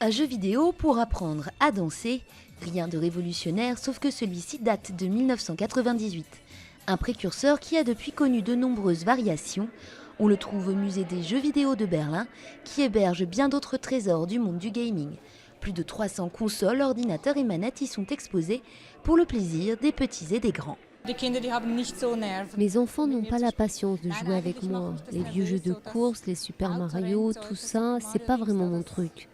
Un jeu vidéo pour apprendre à danser, rien de révolutionnaire sauf que celui-ci date de 1998. Un précurseur qui a depuis connu de nombreuses variations. On le trouve au musée des jeux vidéo de Berlin qui héberge bien d'autres trésors du monde du gaming. Plus de 300 consoles, ordinateurs et manettes y sont exposés pour le plaisir des petits et des grands. Mes enfants n'ont pas la patience de jouer avec moi. Les vieux jeux de course, les Super Mario, tout ça, c'est pas vraiment mon truc.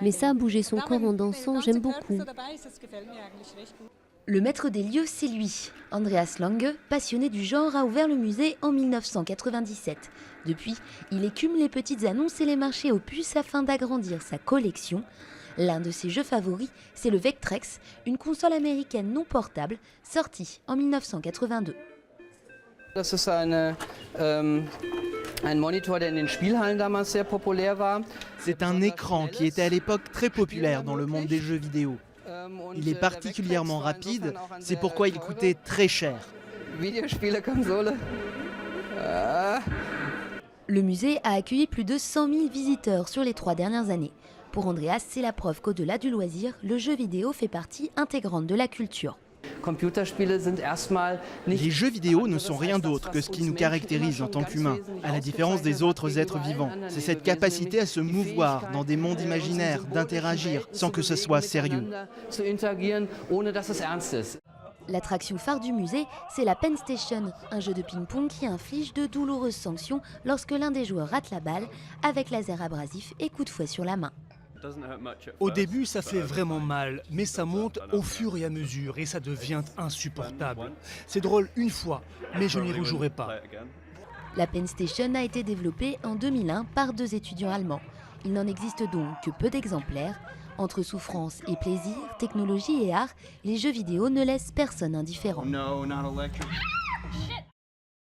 Mais ça, bouger son corps en dansant, j'aime beaucoup. Le maître des lieux, c'est lui. Andreas Lange, passionné du genre, a ouvert le musée en 1997. Depuis, il écume les petites annonces et les marchés aux puces afin d'agrandir sa collection. L'un de ses jeux favoris, c'est le Vectrex, une console américaine non portable, sortie en 1982. Das ist ein Monitor, der in den Spielhallen damals sehr populär war. C'est un écran qui était à l'époque très populaire dans le monde des jeux vidéo. Il est particulièrement rapide, c'est pourquoi il coûtait très cher. Videospielekonsole. Le musée a accueilli plus de 100 000 visiteurs sur les 3 dernières années. Pour Andreas, c'est la preuve qu'au-delà du loisir, le jeu vidéo fait partie intégrante de la culture. Les jeux vidéo ne sont rien d'autre que ce qui nous caractérise en tant qu'humains, à la différence des autres êtres vivants. C'est cette capacité à se mouvoir dans des mondes imaginaires, d'interagir sans que ce soit sérieux. L'attraction phare du musée, c'est la Pen Station, un jeu de ping-pong qui inflige de douloureuses sanctions lorsque l'un des joueurs rate la balle avec laser abrasif et coup de fouet sur la main. Au début, ça fait vraiment mal, mais ça monte au fur et à mesure et ça devient insupportable. C'est drôle une fois, mais je n'y rejouerai pas. La Pen Station a été développée en 2001 par 2 étudiants allemands. Il n'en existe donc que peu d'exemplaires. Entre souffrance et plaisir, technologie et art, les jeux vidéo ne laissent personne indifférent.